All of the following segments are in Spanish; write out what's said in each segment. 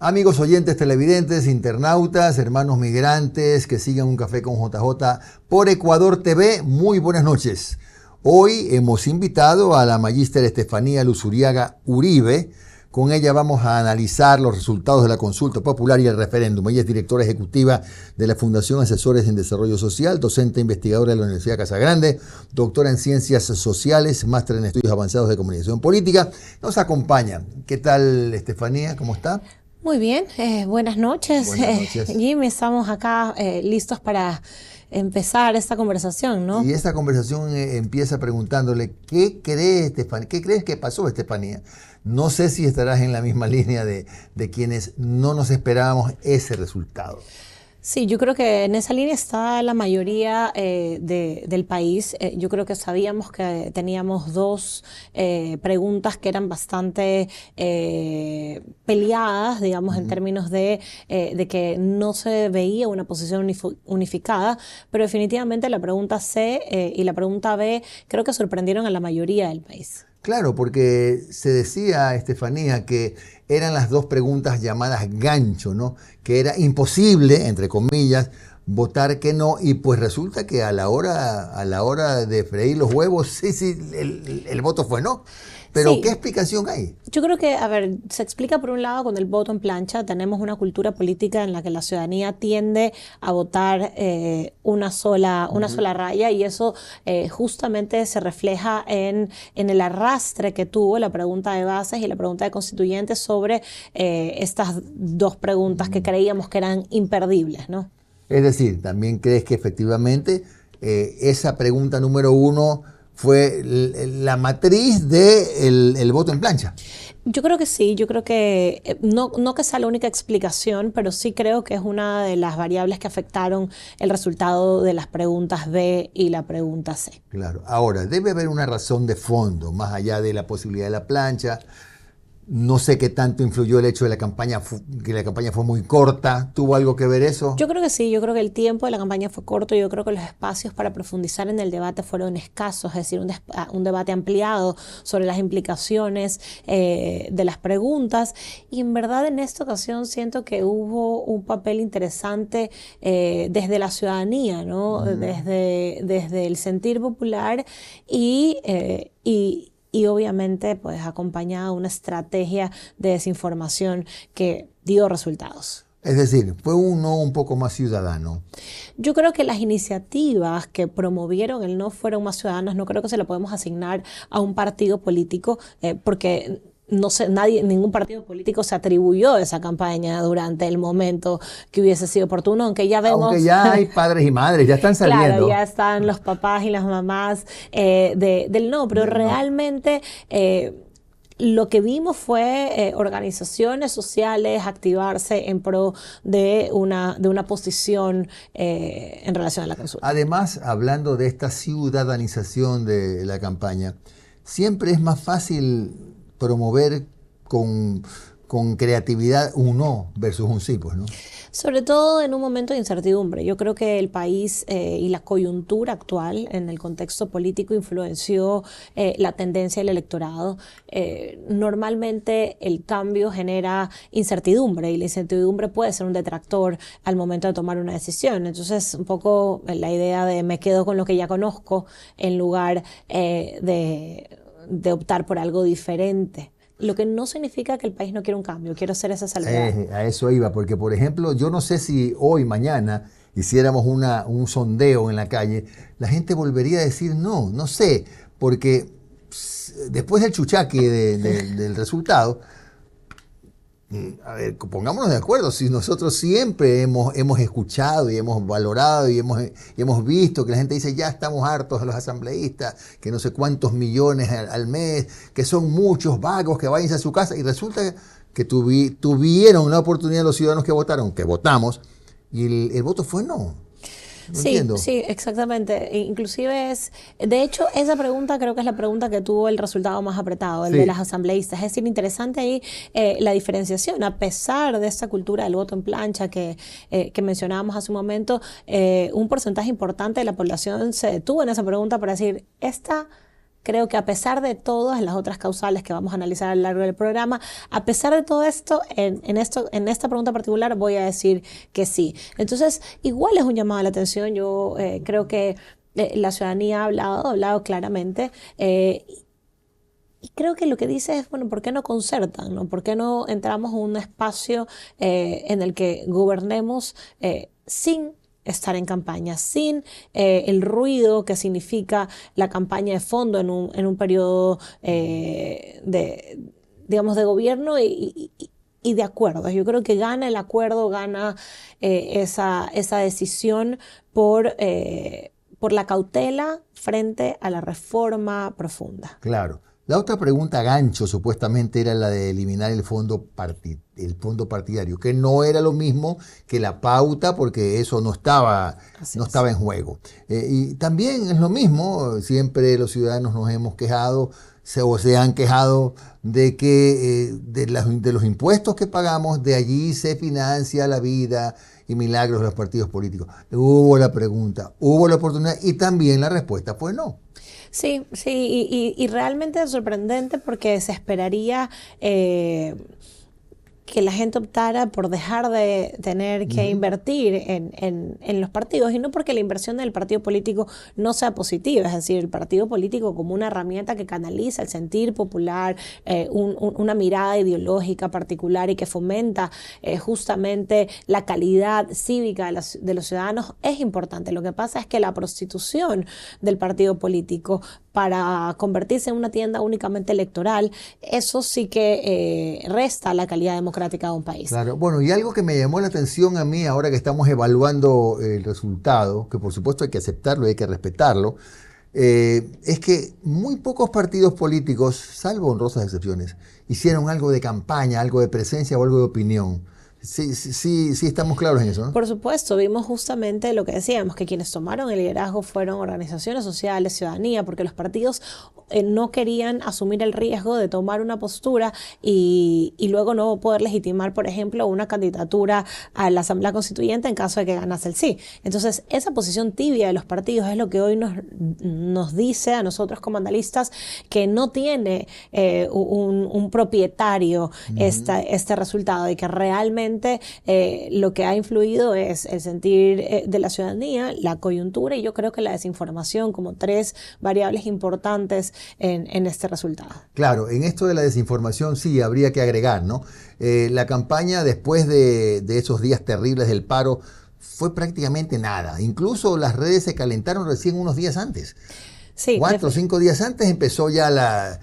Amigos oyentes, televidentes, internautas, hermanos migrantes que sigan Un Café con JJ por Ecuador TV, muy buenas noches. Hoy hemos invitado a la magíster Estefanía Luzuriaga Uribe. Con ella vamos a analizar los resultados de la consulta popular y el referéndum. Ella es directora ejecutiva de la Fundación Asesores en Desarrollo Social, docente investigadora de la Universidad Casagrande, doctora en Ciencias Sociales, máster en Estudios Avanzados de Comunicación Política. Nos acompaña. ¿Qué tal, Estefanía? ¿Cómo está? Muy bien, buenas noches. Buenas noches. Jimmy, estamos acá listos para empezar esta conversación, ¿no? Y esta conversación empieza preguntándole, ¿qué crees que pasó, Estefanía? No sé si estarás en la misma línea de quienes no nos esperábamos ese resultado. Sí, yo creo que en esa línea está la mayoría del país. Yo creo que sabíamos que teníamos dos preguntas que eran bastante peleadas, digamos, en términos de que no se veía una posición unificada, pero definitivamente la pregunta C y la pregunta B creo que sorprendieron a la mayoría del país. Claro, porque se decía, Estefanía, que eran las dos preguntas llamadas gancho, ¿no? Que era imposible, entre comillas, votar que no, y pues resulta que a la hora de freír los huevos, sí, el voto fue no. Pero sí. ¿Qué explicación hay? Yo creo que, a ver, se explica por un lado con el voto en plancha. Tenemos una cultura política en la que la ciudadanía tiende a votar una sola raya, y eso justamente se refleja en el arrastre que tuvo la pregunta de bases y la pregunta de constituyentes sobre estas dos preguntas que creíamos que eran imperdibles, ¿no? Es decir, ¿también crees que efectivamente esa pregunta número 1 fue la matriz del voto en plancha? Yo creo que sí, yo creo que no que sea la única explicación, pero sí creo que es una de las variables que afectaron el resultado de las preguntas B y la pregunta C. Claro, ahora, debe haber una razón de fondo, más allá de la posibilidad de la plancha. No sé qué tanto influyó el hecho de que la campaña fue muy corta. ¿Tuvo algo que ver eso? Yo creo que sí, yo creo que el tiempo de la campaña fue corto, yo creo que los espacios para profundizar en el debate fueron escasos, es decir, un debate ampliado sobre las implicaciones de las preguntas, y en verdad en esta ocasión siento que hubo un papel interesante desde la ciudadanía, ¿no? Desde el sentir popular y obviamente pues acompañada de una estrategia de desinformación que dio resultados. Es decir, fue un no un poco más ciudadano. Yo creo que las iniciativas que promovieron el no fueron más ciudadanas. No creo que se lo podemos asignar a un partido político porque no sé, ningún partido político se atribuyó esa campaña durante el momento que hubiese sido oportuno, aunque ya vemos... Aunque ya hay padres y madres, ya están saliendo. Claro, ya están los papás y las mamás del no, pero realmente... lo que vimos fue organizaciones sociales activarse en pro de una posición en relación a la consulta. Además, hablando de esta ciudadanización de la campaña, siempre es más fácil promover con creatividad un no versus un sí, pues, ¿no? Sobre todo en un momento de incertidumbre. Yo creo que el país y la coyuntura actual en el contexto político influenció la tendencia del electorado. Normalmente el cambio genera incertidumbre y la incertidumbre puede ser un detractor al momento de tomar una decisión. Entonces, un poco la idea de me quedo con lo que ya conozco en lugar de optar por algo diferente. Lo que no significa que el país no quiera un cambio. Quiero hacer esa salvedad. A eso iba, porque por ejemplo, yo no sé si hoy, mañana, hiciéramos un sondeo en la calle, la gente volvería a decir no sé, porque después del chuchaque del resultado, a ver, pongámonos de acuerdo, si nosotros siempre hemos escuchado y hemos valorado y hemos visto que la gente dice ya estamos hartos de los asambleístas, que no sé cuántos millones al mes, que son muchos vagos, que vayan a su casa, y resulta que tuvieron la oportunidad los ciudadanos que votaron, que votamos, y el voto fue no. Sí, exactamente. Inclusive de hecho, esa pregunta creo que es la pregunta que tuvo el resultado más apretado, el de las asambleístas. Es decir, interesante ahí la diferenciación. A pesar de esta cultura del voto en plancha que mencionábamos hace un momento, un porcentaje importante de la población se detuvo en esa pregunta para decir, esta creo que a pesar de todas las otras causales que vamos a analizar a lo largo del programa, a pesar de todo esto, en esta pregunta particular voy a decir que sí. Entonces, igual es un llamado a la atención. Yo creo que la ciudadanía ha hablado claramente. Y creo que lo que dice es, bueno, ¿por qué no concertan, no? ¿Por qué no entramos en un espacio en el que gobernemos sin estar en campaña, sin el ruido que significa la campaña de fondo en un periodo digamos, de gobierno y de acuerdos? Yo creo que gana el acuerdo, gana esa decisión por la cautela frente a la reforma profunda. Claro. La otra pregunta gancho supuestamente era la de eliminar el fondo partidario, que no era lo mismo que la pauta porque eso no estaba en juego. Y también es lo mismo, siempre los ciudadanos nos hemos quejado o se han quejado de que de los impuestos que pagamos, de allí se financia la vida y milagros de los partidos políticos. Hubo la pregunta, hubo la oportunidad y también la respuesta fue no. Sí, y realmente es sorprendente porque se esperaría que la gente optara por dejar de tener que invertir en los partidos, y no porque la inversión del partido político no sea positiva, es decir, el partido político como una herramienta que canaliza el sentir popular, una mirada ideológica particular y que fomenta justamente la calidad cívica de los ciudadanos es importante. Lo que pasa es que la prostitución del partido político para convertirse en una tienda únicamente electoral, eso sí que resta la calidad democrática de un país. Claro, bueno, y algo que me llamó la atención a mí ahora que estamos evaluando el resultado, que por supuesto hay que aceptarlo y hay que respetarlo, es que muy pocos partidos políticos, salvo honrosas excepciones, hicieron algo de campaña, algo de presencia o algo de opinión. Sí, estamos claros en eso, ¿no? Por supuesto, vimos justamente lo que decíamos, que quienes tomaron el liderazgo fueron organizaciones sociales, ciudadanía, porque los partidos no querían asumir el riesgo de tomar una postura y luego no poder legitimar, por ejemplo, una candidatura a la Asamblea Constituyente en caso de que ganase el sí. Entonces, esa posición tibia de los partidos es lo que hoy nos dice a nosotros como analistas que no tiene un propietario este resultado, y que realmente lo que ha influido es el sentir de la ciudadanía, la coyuntura y yo creo que la desinformación como tres variables importantes en este resultado. Claro, en esto de la desinformación sí habría que agregar, ¿no? La campaña después de esos días terribles del paro fue prácticamente nada. Incluso las redes se calentaron recién unos días antes. Sí, 4 o 5 días antes empezó ya la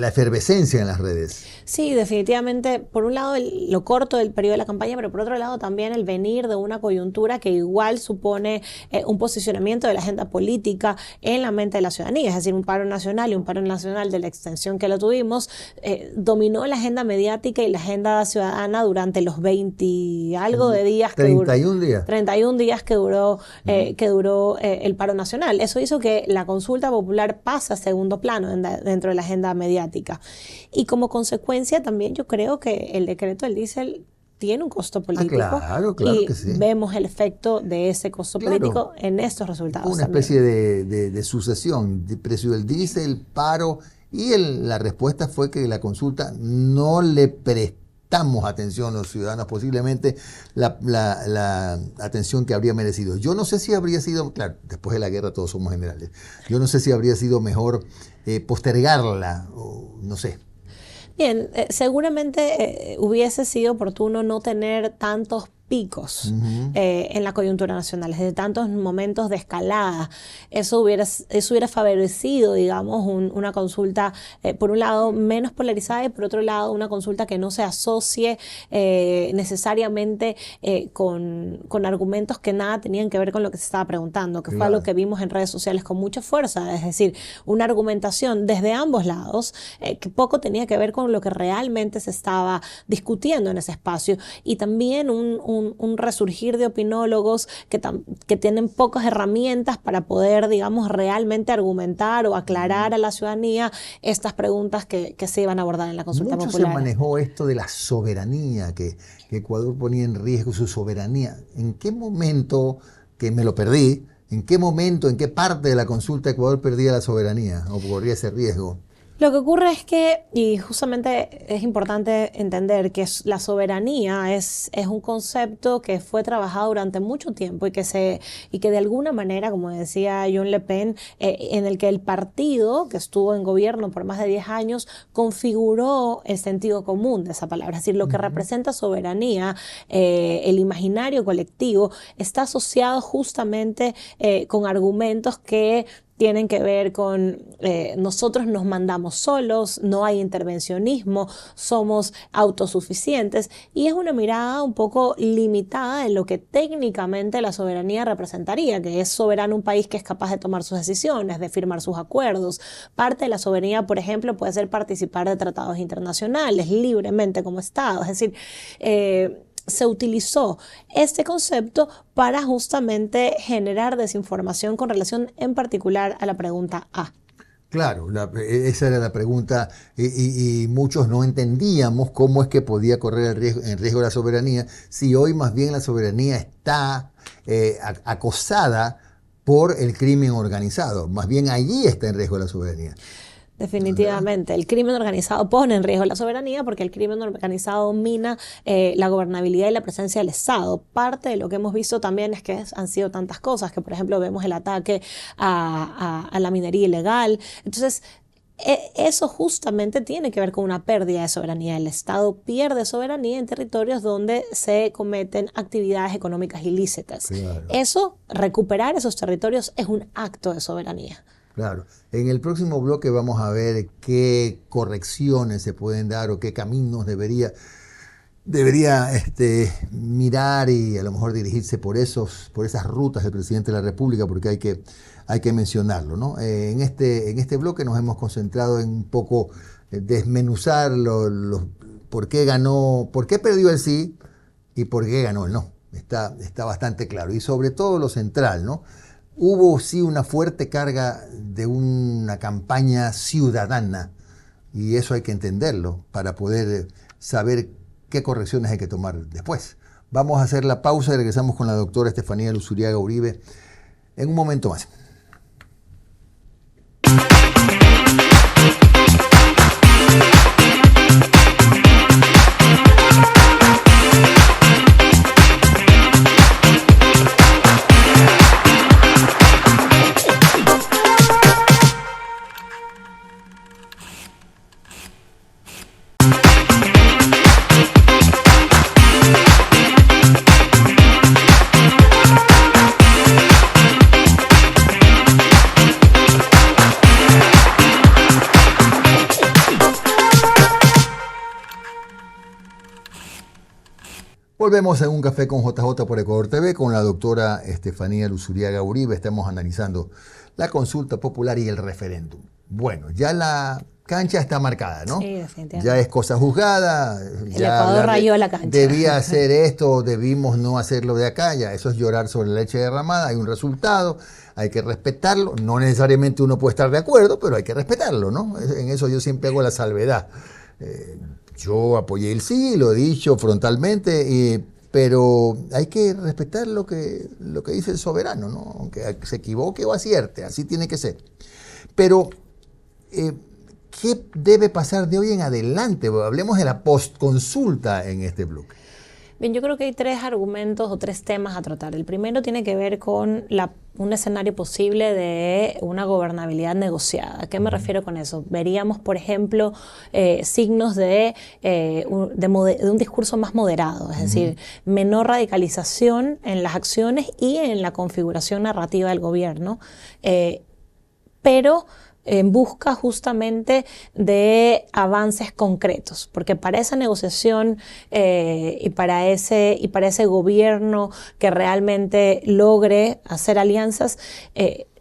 efervescencia en las redes. Sí, definitivamente, por un lado lo corto del periodo de la campaña, pero por otro lado también el venir de una coyuntura que igual supone un posicionamiento de la agenda política en la mente de la ciudadanía, es decir, un paro nacional de la extensión que lo tuvimos, dominó la agenda mediática y la agenda ciudadana durante los 20 y algo de días. 31 días. 31 días que duró el paro nacional. Eso hizo que la consulta popular pase a segundo plano dentro de la agenda mediática. Y como consecuencia también yo creo que el decreto del diésel tiene un costo político. Claro y que sí. Vemos el efecto de ese costo político en estos resultados. Una especie de sucesión de precio del diésel, paro, y la respuesta fue que la consulta no le prestamos atención a los ciudadanos, posiblemente la atención que habría merecido. Yo no sé si habría sido, claro, después de la guerra todos somos generales, yo no sé si habría sido mejor postergarla, o no sé. Bien, seguramente hubiese sido oportuno no tener tantos picos en la coyuntura nacional, desde tantos momentos de escalada. Eso hubiera favorecido, digamos, una consulta, por un lado, menos polarizada y por otro lado, una consulta que no se asocie necesariamente con argumentos que nada tenían que ver con lo que se estaba preguntando, que fue algo que vimos en redes sociales con mucha fuerza, es decir, una argumentación desde ambos lados que poco tenía que ver con lo que realmente se estaba discutiendo en ese espacio, y también un resurgir de opinólogos que tienen pocas herramientas para poder, digamos, realmente argumentar o aclarar a la ciudadanía estas preguntas que se iban a abordar en la consulta popular. Mucho se manejó esto de la soberanía, que Ecuador ponía en riesgo su soberanía. ¿En qué momento, que me lo perdí, ¿En qué momento, en qué parte de la consulta Ecuador perdía la soberanía o corría ese riesgo? Lo que ocurre es que, y justamente es importante entender que la soberanía es un concepto que fue trabajado durante mucho tiempo y que de alguna manera, como decía John Le Pen, en el que el partido que estuvo en gobierno por más de 10 años configuró el sentido común de esa palabra. Es decir, lo que representa soberanía, el imaginario colectivo, está asociado justamente con argumentos que tienen que ver con nosotros nos mandamos solos, no hay intervencionismo, somos autosuficientes, y es una mirada un poco limitada de lo que técnicamente la soberanía representaría, que es soberano un país que es capaz de tomar sus decisiones, de firmar sus acuerdos. Parte de la soberanía, por ejemplo, puede ser participar de tratados internacionales libremente como Estado, es decir, se utilizó este concepto para justamente generar desinformación con relación en particular a la pregunta A. Claro, esa era la pregunta y muchos no entendíamos cómo es que podía correr en riesgo la soberanía si hoy más bien la soberanía está acosada por el crimen organizado. Más bien allí está en riesgo la soberanía. Definitivamente, el crimen organizado pone en riesgo la soberanía porque el crimen organizado mina la gobernabilidad y la presencia del Estado. Parte de lo que hemos visto también es que han sido tantas cosas, que por ejemplo vemos el ataque a la minería ilegal. Entonces, eso justamente tiene que ver con una pérdida de soberanía. El Estado pierde soberanía en territorios donde se cometen actividades económicas ilícitas. Claro. Recuperar esos territorios es un acto de soberanía. Claro. En el próximo bloque vamos a ver qué correcciones se pueden dar o qué caminos debería mirar y a lo mejor dirigirse por esas rutas del presidente de la República, porque hay que mencionarlo, ¿no? En este bloque nos hemos concentrado en un poco desmenuzar por qué perdió el sí y por qué ganó el no. Está bastante claro. Y sobre todo lo central, ¿no? Hubo sí una fuerte carga de una campaña ciudadana y eso hay que entenderlo para poder saber qué correcciones hay que tomar después. Vamos a hacer la pausa y regresamos con la doctora Estefanía Luzuriaga Uribe en un momento más. Volvemos en Un Café con JJ por Ecuador TV con la doctora Estefanía Luzuriaga Uribe. Estamos analizando la consulta popular y el referéndum. Bueno, ya la cancha está marcada, ¿no? Sí, definitivamente. Ya es cosa juzgada. El Ecuador rayó la cancha. Debía hacer esto, debimos no hacerlo de acá. Ya eso es llorar sobre la leche derramada. Hay un resultado, hay que respetarlo. No necesariamente uno puede estar de acuerdo, pero hay que respetarlo, ¿no? En eso yo siempre hago la salvedad. Yo apoyé el sí, lo he dicho frontalmente, pero hay que respetar lo que dice el soberano, ¿no? Aunque se equivoque o acierte, así tiene que ser. Pero, ¿qué debe pasar de hoy en adelante? Hablemos de la postconsulta en este bloque. Bien, yo creo que hay 3 argumentos o 3 temas a tratar. El primero tiene que ver con un escenario posible de una gobernabilidad negociada. ¿A qué me refiero con eso? Veríamos, por ejemplo, signos de un discurso más moderado, es decir, menor radicalización en las acciones y en la configuración narrativa del gobierno, pero en busca justamente de avances concretos, porque para esa negociación y para ese gobierno que realmente logre hacer alianzas,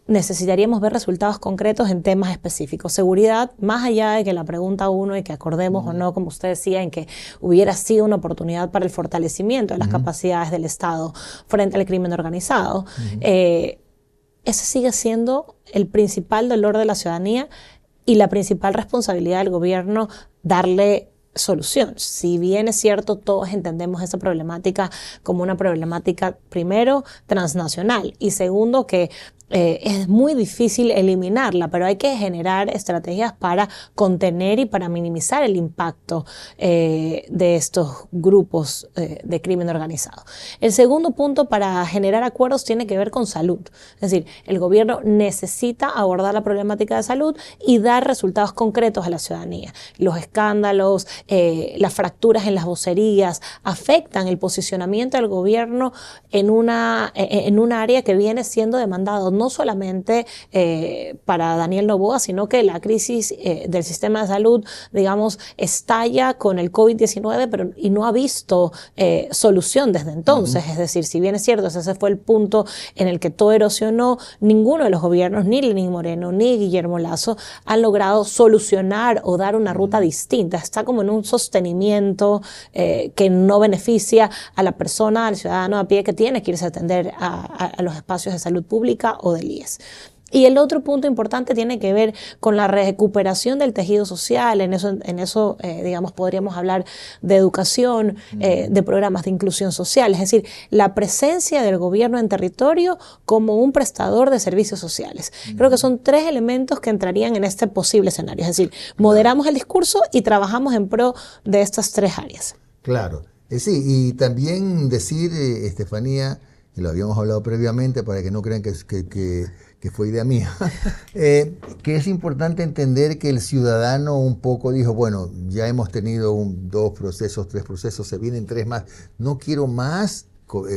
necesitaríamos ver resultados concretos en temas específicos. Seguridad, más allá de que la pregunta 1 y que acordemos o no, como usted decía, en que hubiera sido una oportunidad para el fortalecimiento de las capacidades del Estado frente al crimen organizado, ese sigue siendo el principal dolor de la ciudadanía y la principal responsabilidad del gobierno, darle solución. Si bien es cierto, todos entendemos esa problemática como una problemática, primero, transnacional, y segundo, que es muy difícil eliminarla, pero hay que generar estrategias para contener y para minimizar el impacto de estos grupos de crimen organizado. El segundo punto para generar acuerdos tiene que ver con salud. Es decir, el gobierno necesita abordar la problemática de salud y dar resultados concretos a la ciudadanía. Los escándalos, las fracturas en las vocerías afectan el posicionamiento del gobierno en un área que viene siendo demandado no solamente para Daniel Noboa, sino que la crisis del sistema de salud, digamos, estalla con el COVID-19, y no ha visto solución desde entonces. Es decir, si bien es cierto, ese fue el punto en el que todo erosionó, ninguno de los gobiernos, ni Lenín Moreno, ni Guillermo Lasso, han logrado solucionar o dar una ruta distinta. Está como en un sostenimiento que no beneficia a la persona, al ciudadano a pie que tiene que irse a atender a los espacios de salud pública o del IES. Y el otro punto importante tiene que ver con la recuperación del tejido social. En eso digamos, podríamos hablar de educación, de programas de inclusión social. Es decir, la presencia del gobierno en territorio como un prestador de servicios sociales. Creo que son tres elementos que entrarían en este posible escenario. Es decir, moderamos el discurso y trabajamos en pro de estas tres áreas. Claro. Sí, y también decir, Estefanía, y lo habíamos hablado previamente para que no crean que fue idea mía, que es importante entender que el ciudadano un poco dijo, bueno, ya hemos tenido 2 procesos, 3 procesos, se vienen 3 más, no quiero más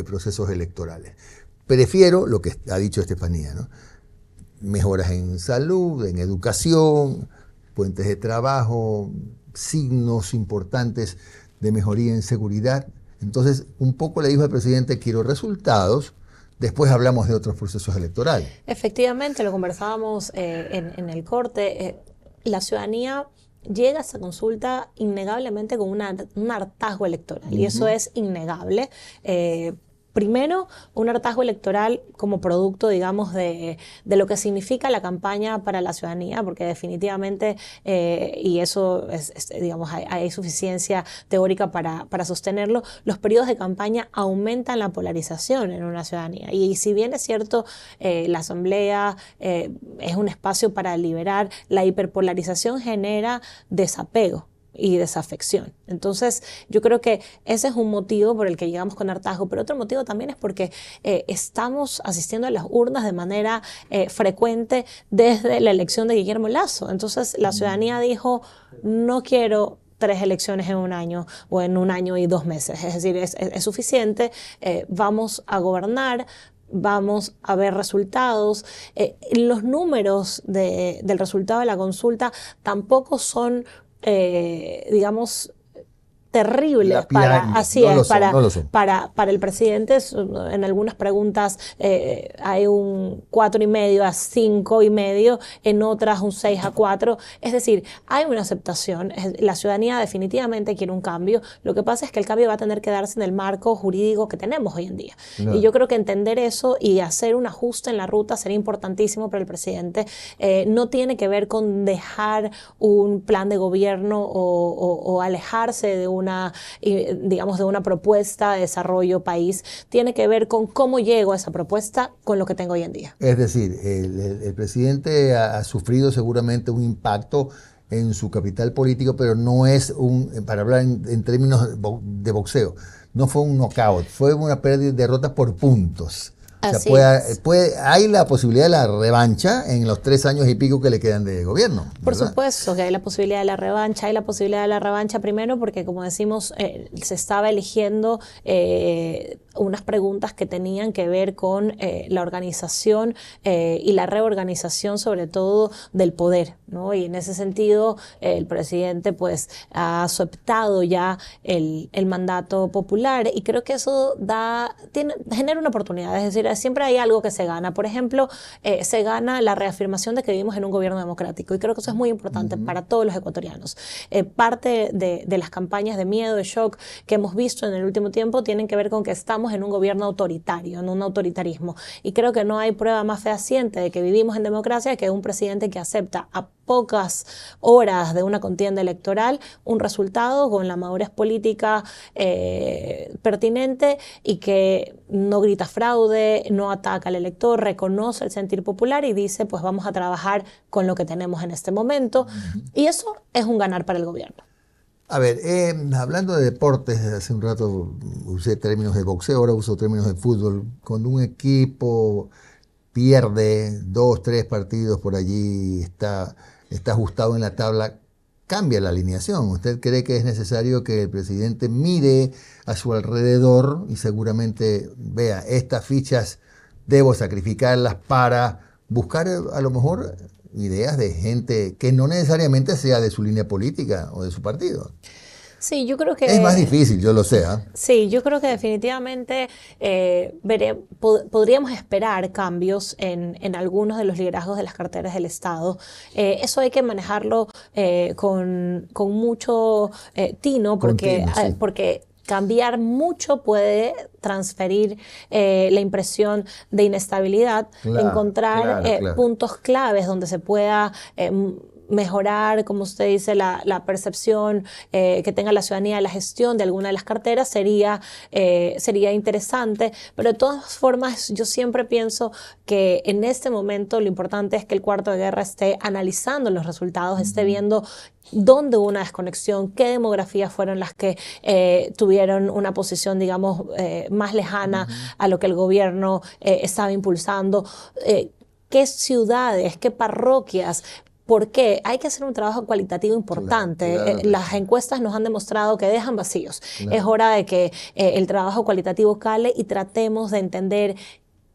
procesos electorales. Prefiero lo que ha dicho Estefanía, ¿no? Mejoras en salud, en educación, fuentes de trabajo, signos importantes de mejoría en seguridad. Entonces, un poco le dijo al presidente, quiero resultados, después hablamos de otros procesos electorales. Efectivamente, lo conversábamos en el corte, la ciudadanía llega a esa consulta innegablemente con un hartazgo electoral, y eso es innegable. Primero, un hartazgo electoral como producto, digamos, de lo que significa la campaña para la ciudadanía, porque definitivamente, y eso digamos, hay suficiencia teórica para sostenerlo, los periodos de campaña aumentan la polarización en una ciudadanía. Y si bien es cierto, la asamblea es un espacio para liberar, la hiperpolarización genera desapego y desafección. Entonces, yo creo que ese es un motivo por el que llegamos con hartazgo, pero otro motivo también es porque estamos asistiendo a las urnas de manera frecuente desde la elección de Guillermo Lasso. Entonces, la ciudadanía dijo, no quiero 3 elecciones en un año o en 1 año y 2 meses. Es decir, es suficiente, vamos a gobernar, vamos a ver resultados. Los números del resultado de la consulta tampoco son digamos, terribles para el presidente. En algunas preguntas hay un 4,5 a 5,5, en otras un 6 a 4. Es decir, hay una aceptación. La ciudadanía definitivamente quiere un cambio. Lo que pasa es que el cambio va a tener que darse en el marco jurídico que tenemos hoy en día. No. Y yo creo que entender eso y hacer un ajuste en la ruta sería importantísimo para el presidente. No tiene que ver con dejar un plan de gobierno o alejarse de digamos, de una propuesta de desarrollo país. Tiene que ver con cómo llego a esa propuesta con lo que tengo hoy en día. Es decir, el presidente ha sufrido seguramente un impacto en su capital político, pero no es para hablar en términos de boxeo, no fue un knockout, fue una pérdida de derrota por puntos. O sea, hay la posibilidad de la revancha en los 3 años y pico que le quedan de gobierno, ¿verdad? Por supuesto que hay la posibilidad de la revancha. Hay la posibilidad de la revancha primero porque, como decimos, se estaba eligiendo unas preguntas que tenían que ver con la organización y la reorganización, sobre todo, del poder, ¿no? Y en ese sentido, el presidente pues ha aceptado ya el mandato popular, y creo que eso genera una oportunidad. Es decir, siempre hay algo que se gana. Por ejemplo, se gana la reafirmación de que vivimos en un gobierno democrático y creo que eso es muy importante para todos los ecuatorianos. Parte de las campañas de miedo, de shock que hemos visto en el último tiempo tienen que ver con que estamos en un gobierno autoritario, en un autoritarismo. Y creo que no hay prueba más fehaciente de que vivimos en democracia que un presidente que acepta a pocas horas de una contienda electoral un resultado con la madurez política pertinente y que no grita fraude, no ataca al elector, reconoce el sentir popular y dice, pues vamos a trabajar con lo que tenemos en este momento. Y eso es un ganar para el gobierno. A ver, hablando de deportes, hace un rato usé términos de boxeo, ahora uso términos de fútbol. Cuando un equipo pierde 2, 3 partidos por allí, está ajustado en la tabla, cambia la alineación. ¿Usted cree que es necesario que el presidente mire a su alrededor y seguramente vea, estas fichas debo sacrificarlas para buscar a lo mejor ideas de gente que no necesariamente sea de su línea política o de su partido? Sí, yo creo que... Es más difícil, yo lo sé. Sí, yo creo que definitivamente podríamos esperar cambios en algunos de los liderazgos de las carteras del Estado. Eso hay que manejarlo con mucho tino porque cambiar mucho puede transferir la impresión de inestabilidad, encontrar puntos claves donde se pueda mejorar, como usted dice, la percepción que tenga la ciudadanía de la gestión de alguna de las carteras sería interesante, pero de todas formas yo siempre pienso que en este momento lo importante es que el cuarto de guerra esté analizando los resultados, esté viendo dónde hubo una desconexión, qué demografías fueron las que tuvieron una posición, digamos, más lejana a lo que el gobierno estaba impulsando, qué ciudades, qué parroquias. Porque hay que hacer un trabajo cualitativo importante. Claro. Las encuestas nos han demostrado que dejan vacíos. Claro. Es hora de que el trabajo cualitativo cale y tratemos de entender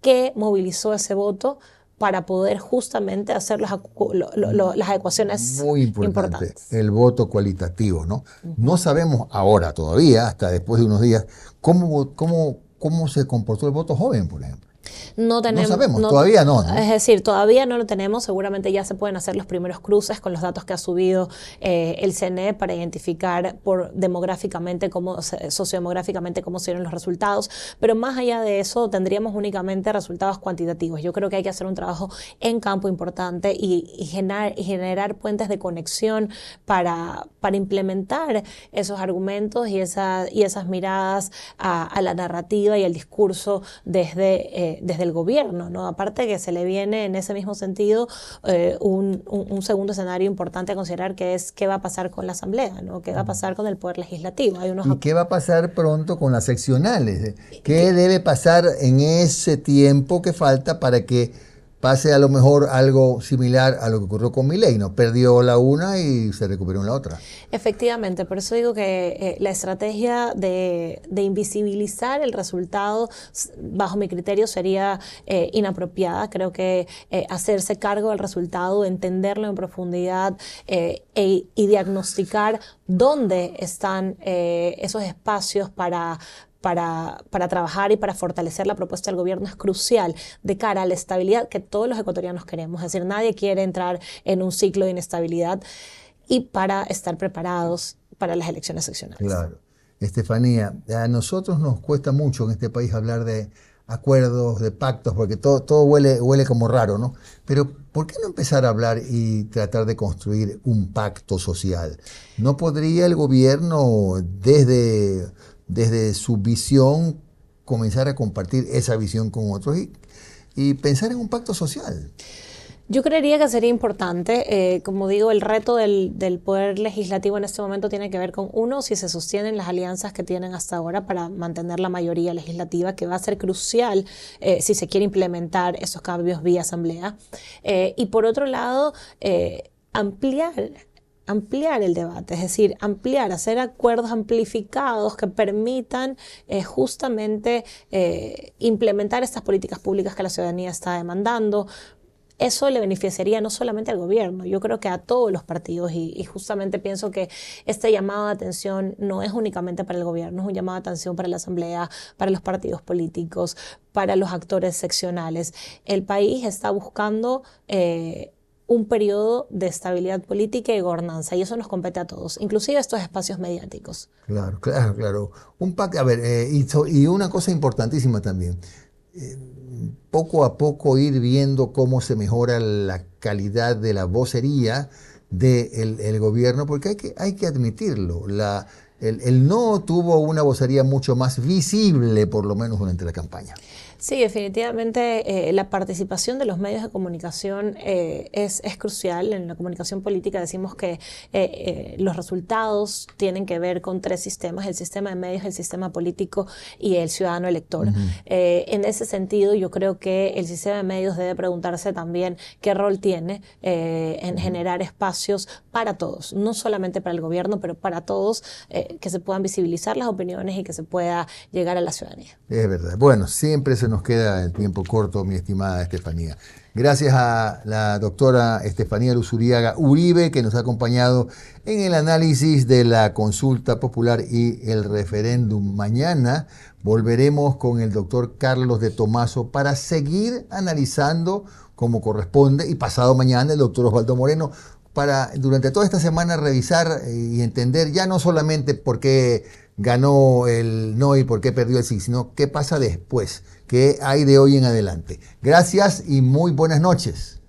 qué movilizó ese voto para poder justamente hacer las ecuaciones muy importantes. El voto cualitativo, ¿no? No sabemos ahora todavía, hasta después de unos días, cómo se comportó el voto joven, por ejemplo. No sabemos, todavía no. Es decir, todavía no lo tenemos. Seguramente ya se pueden hacer los primeros cruces con los datos que ha subido el CNE para identificar demográficamente, sociodemográficamente cómo se dieron los resultados. Pero más allá de eso, tendríamos únicamente resultados cuantitativos. Yo creo que hay que hacer un trabajo en campo importante y generar puentes de conexión para implementar esos argumentos y esas miradas a la narrativa y al discurso desde el gobierno, ¿no? Aparte que se le viene en ese mismo sentido un segundo escenario importante a considerar, que es qué va a pasar con la Asamblea, ¿no? ¿Qué va a pasar con el Poder Legislativo? ¿Y qué va a pasar pronto con las seccionales? ¿Qué debe pasar en ese tiempo que falta para que pase a lo mejor algo similar a lo que ocurrió con Milei, ¿no? Perdió la una y se recuperó en la otra. Efectivamente, por eso digo que la estrategia de invisibilizar el resultado, bajo mi criterio, sería inapropiada. Creo que hacerse cargo del resultado, entenderlo en profundidad y diagnosticar dónde están esos espacios para trabajar y para fortalecer la propuesta del gobierno es crucial de cara a la estabilidad que todos los ecuatorianos queremos. Es decir, nadie quiere entrar en un ciclo de inestabilidad y para estar preparados para las elecciones seccionales. Claro. Estefanía, a nosotros nos cuesta mucho en este país hablar de acuerdos, de pactos, porque todo huele como raro, ¿no? Pero ¿por qué no empezar a hablar y tratar de construir un pacto social? ¿No podría el gobierno desde su visión comenzar a compartir esa visión con otros y pensar en un pacto social? Yo creería que sería importante, como digo, el reto del Poder Legislativo en este momento tiene que ver con, uno, si se sostienen las alianzas que tienen hasta ahora para mantener la mayoría legislativa, que va a ser crucial si se quiere implementar esos cambios vía asamblea. Y por otro lado, ampliar el debate, es decir, hacer acuerdos amplificados que permitan justamente implementar estas políticas públicas que la ciudadanía está demandando. eso le beneficiaría no solamente al gobierno, yo creo que a todos los partidos y justamente pienso que este llamado de atención no es únicamente para el gobierno, es un llamado de atención para la Asamblea, para los partidos políticos, para los actores seccionales. El país está buscando un periodo de estabilidad política y gobernanza, y eso nos compete a todos, inclusive estos espacios mediáticos. Claro, claro, claro. A ver, y una cosa importantísima también, poco a poco ir viendo cómo se mejora la calidad de la vocería del gobierno, porque hay que admitirlo, el no tuvo una vocería mucho más visible, por lo menos durante la campaña. Sí, definitivamente la participación de los medios de comunicación es crucial. En la comunicación política decimos que los resultados tienen que ver con tres sistemas: el sistema de medios, el sistema político y el ciudadano elector. En ese sentido, yo creo que el sistema de medios debe preguntarse también qué rol tiene en generar espacios para todos, no solamente para el gobierno, pero para todos, que se puedan visibilizar las opiniones y que se pueda llegar a la ciudadanía. Es verdad. Bueno, siempre se nos queda el tiempo corto, mi estimada Estefanía. Gracias a la doctora Estefanía Luzuriaga Uribe, que nos ha acompañado en el análisis de la consulta popular y el referéndum. Mañana volveremos con el doctor Carlos de Tomaso para seguir analizando como corresponde, y pasado mañana el doctor Osvaldo Moreno, para durante toda esta semana revisar y entender ya no solamente por qué ganó el no y por qué perdió el sí, sino qué pasa después, qué hay de hoy en adelante. Gracias y muy buenas noches.